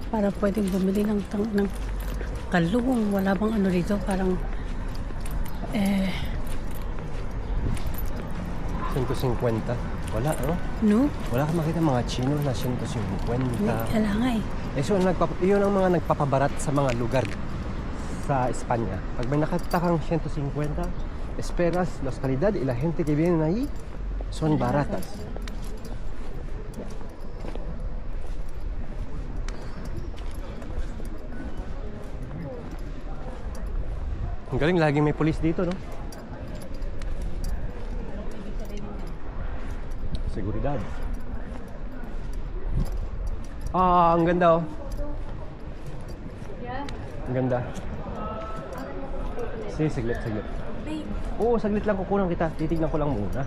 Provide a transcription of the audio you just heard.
para pwedeng bumili ng kalung. Wala bang ano dito, parang 150. Wala, no? no? Wala kang makita mga chino na 150. Kaya nga eh. So, yun ang mga nagpapabarat sa mga lugar sa Espanya. Pag may nakita kang 150, esperas la calidad y la gente que viene ahí son baratas. Ang galing, laging may pulis dito, no? Seguridad. Ah, ang ganda, oh. Ang ganda. Sige, saglit. Oo, saglit lang, kukunan kita. Titignan ko lang muna.